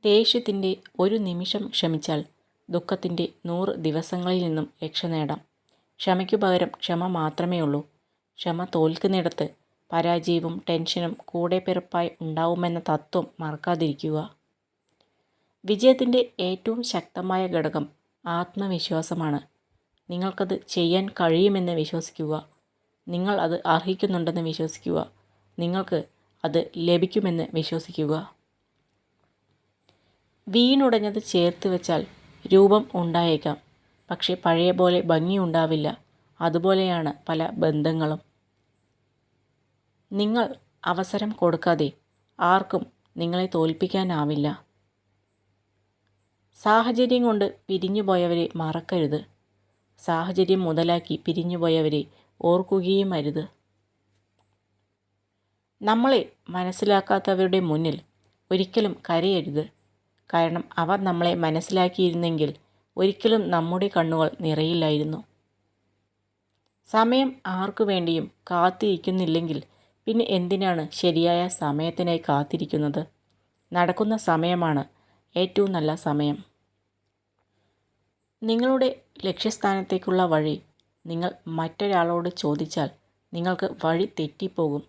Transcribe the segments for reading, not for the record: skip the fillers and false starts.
ദേഷ്യത്തിൻ്റെ ഒരു നിമിഷം ക്ഷമിച്ചാൽ ദുഃഖത്തിൻ്റെ 100 ദിവസങ്ങളിൽ നിന്നും രക്ഷ നേടാം. ക്ഷമയ്ക്കു പകരം ക്ഷമ മാത്രമേ ഉള്ളൂ. ക്ഷമ തോൽക്കുന്നിടത്ത് പരാജയവും ടെൻഷനും കൂടെപ്പിറപ്പായി ഉണ്ടാവുമെന്ന തത്വം മറക്കാതിരിക്കുക. വിജയത്തിൻ്റെ ഏറ്റവും ശക്തമായ ഘടകം ആത്മവിശ്വാസമാണ്. നിങ്ങൾക്കത് ചെയ്യാൻ കഴിയുമെന്ന് വിശ്വസിക്കുക. നിങ്ങൾ അത് അർഹിക്കുന്നുണ്ടെന്ന് വിശ്വസിക്കുക. നിങ്ങൾക്ക് അത് ലഭിക്കുമെന്ന് വിശ്വസിക്കുക. വീണുടഞ്ഞത് ചേർത്ത് വെച്ചാൽ രൂപം ഉണ്ടായേക്കാം, പക്ഷെ പഴയ പോലെ ഭംഗിയുണ്ടാവില്ല. അതുപോലെയാണ് പല ബന്ധങ്ങളും. നിങ്ങൾ അവസരം കൊടുക്കാതെ ആർക്കും നിങ്ങളെ തോൽപ്പിക്കാനാവില്ല. സാഹചര്യം കൊണ്ട് പിരിഞ്ഞുപോയവരെ മറക്കരുത്. സാഹചര്യം മുതലാക്കി പിരിഞ്ഞുപോയവരെ ഓർക്കുകയും അരുത്. നമ്മളെ മനസ്സിലാക്കാത്തവരുടെ മുന്നിൽ ഒരിക്കലും കരയരുത്. കാരണം അവർ നമ്മളെ മനസ്സിലാക്കിയിരുന്നെങ്കിൽ ഒരിക്കലും നമ്മുടെ കണ്ണുകൾ നിറയില്ലായിരുന്നു. സമയം ആർക്കു വേണ്ടിയും കാത്തിരിക്കുന്നില്ലെങ്കിൽ പിന്നെ എന്തിനാണ് ശരിയായ സമയത്തിനായി കാത്തിരിക്കുന്നത്? നടക്കുന്ന സമയമാണ് ഏറ്റവും നല്ല സമയം. നിങ്ങളുടെ ലക്ഷ്യസ്ഥാനത്തേക്കുള്ള വഴി നിങ്ങൾ മറ്റൊരാളോട് ചോദിച്ചാൽ നിങ്ങൾക്ക് വഴി തെറ്റിപ്പോകും.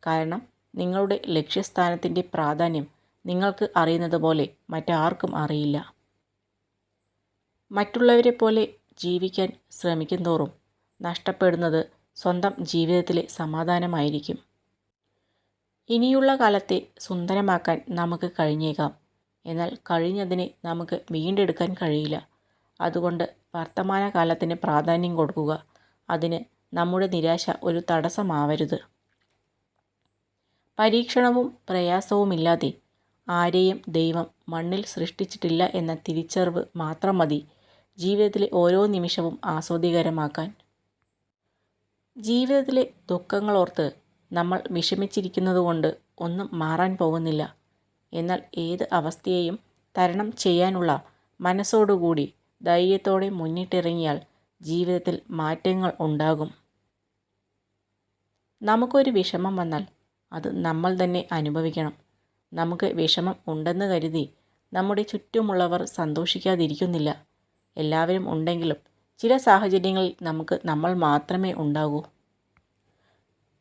കാരണം നിങ്ങളുടെ ലക്ഷ്യസ്ഥാനത്തിൻ്റെ പ്രാധാന്യം നിങ്ങൾക്ക് അറിയുന്നത് പോലെ മറ്റാർക്കും അറിയില്ല. മറ്റുള്ളവരെ പോലെ ജീവിക്കാൻ ശ്രമിക്കും തോറും നഷ്ടപ്പെടുന്നത് സ്വന്തം ജീവിതത്തിലെ സമാധാനമായിരിക്കും. ഇനിയുള്ള കാലത്തെ സുന്ദരമാക്കാൻ നമുക്ക് കഴിഞ്ഞേക്കാം, എന്നാൽ കഴിഞ്ഞതിനെ നമുക്ക് വീണ്ടെടുക്കാൻ കഴിയില്ല. അതുകൊണ്ട് വർത്തമാനകാലത്തിന് പ്രാധാന്യം കൊടുക്കുക. അതിന് നമ്മുടെ നിരാശ ഒരു തടസ്സമാവരുത്. പരീക്ഷണവും പ്രയാസവുമില്ലാതെ ആരെയും ദൈവം മണ്ണിൽ സൃഷ്ടിച്ചിട്ടില്ല എന്ന തിരിച്ചറിവ് മാത്രം മതി ജീവിതത്തിലെ ഓരോ നിമിഷവും ആസ്വാദ്യകരമാക്കാൻ. ജീവിതത്തിലെ ദുഃഖങ്ങളോർത്ത് നമ്മൾ വിഷമിച്ചിരിക്കുന്നതുകൊണ്ട് ഒന്നും മാറാൻ പോകുന്നില്ല. എന്നാൽ ഏത് അവസ്ഥയെയും തരണം ചെയ്യാനുള്ള മനസ്സോടുകൂടി ധൈര്യത്തോടെ മുന്നിട്ടിറങ്ങിയാൽ ജീവിതത്തിൽ മാറ്റങ്ങൾ ഉണ്ടാകും. നമുക്കൊരു വിഷമം വന്നാൽ അത് നമ്മൾ തന്നെ അനുഭവിക്കണം. നമുക്ക് വിഷമം ഉണ്ടെന്ന് കരുതി നമ്മുടെ ചുറ്റുമുള്ളവർ സന്തോഷിക്കാതിരിക്കുന്നില്ല. എല്ലാവരും ഉണ്ടെങ്കിലും ചില സാഹചര്യങ്ങളിൽ നമുക്ക് നമ്മൾ മാത്രമേ ഉണ്ടാകൂ.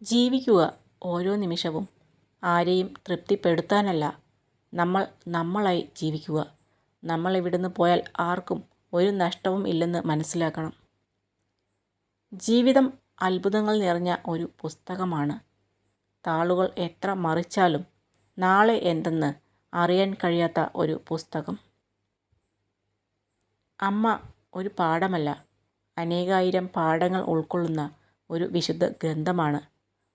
ജീവിക്കുക ഓരോ നിമിഷവും ആരെയും തൃപ്തിപ്പെടുത്താനല്ല, നമ്മൾ നമ്മളായി ജീവിക്കുക. നമ്മൾ ഇവിടുന്ന് പോയാൽ ആർക്കും ഒരു നഷ്ടവും ഇല്ലെന്ന് മനസ്സിലാക്കണം. ജീവിതം അത്ഭുതങ്ങൾ നിറഞ്ഞ ഒരു പുസ്തകമാണ്. താളുകൾ എത്ര മറിച്ചാലും നാളെ എന്തെന്ന് അറിയാൻ കഴിയാത്ത ഒരു പുസ്തകം. അമ്മ ഒരു പാഠമല്ല, അനേകായിരം പാഠങ്ങൾ ഉൾക്കൊള്ളുന്ന ഒരു വിശുദ്ധ ഗ്രന്ഥമാണ്.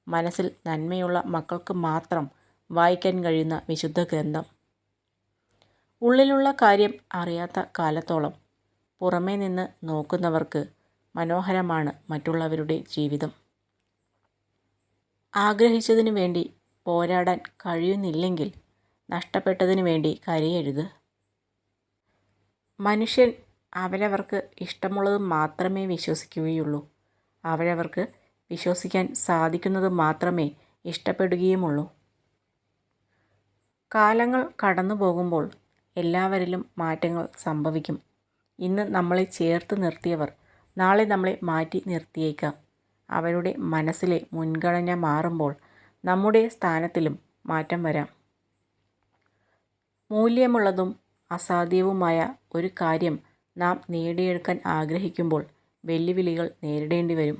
മനസ്സിൽ നന്മയുള്ള മക്കൾക്ക് മാത്രം വായിക്കാൻ കഴിയുന്ന വിശുദ്ധ ഗ്രന്ഥം. ഉള്ളിലുള്ള കാര്യം അറിയാത്ത കാലത്തോളം പുറമേ നിന്ന് നോക്കുന്നവർക്ക് മനോഹരമാണ് മറ്റുള്ളവരുടെ ജീവിതം. ആഗ്രഹിച്ചതിനു വേണ്ടി പോരാടാൻ കഴിയുന്നില്ലെങ്കിൽ നഷ്ടപ്പെട്ടതിനു വേണ്ടി കരയരുത്. മനുഷ്യൻ അവരവർക്ക് ഇഷ്ടമുള്ളത് മാത്രമേ വിശ്വസിക്കുകയുള്ളൂ. അവരവർക്ക് വിശ്വസിക്കാൻ സാധിക്കുന്നത് മാത്രമേ ഇഷ്ടപ്പെടുകയുമുള്ളൂ. കാലങ്ങൾ കടന്നു പോകുമ്പോൾ എല്ലാവരിലും മാറ്റങ്ങൾ സംഭവിക്കും. ഇന്ന് നമ്മളെ ചേർത്ത് നിർത്തിയവർ നാളെ നമ്മളെ മാറ്റി നിർത്തിയേക്കാം. അവരുടെ മനസ്സിലെ മുൻഗണന മാറുമ്പോൾ നമ്മുടെ സ്ഥാനത്തിലും മാറ്റം വരാം. മൂല്യമുള്ളതും അസാധ്യവുമായ ഒരു കാര്യം നാം നേടിയെടുക്കാൻ ആഗ്രഹിക്കുമ്പോൾ വെല്ലുവിളികൾ നേരിടേണ്ടി വരും.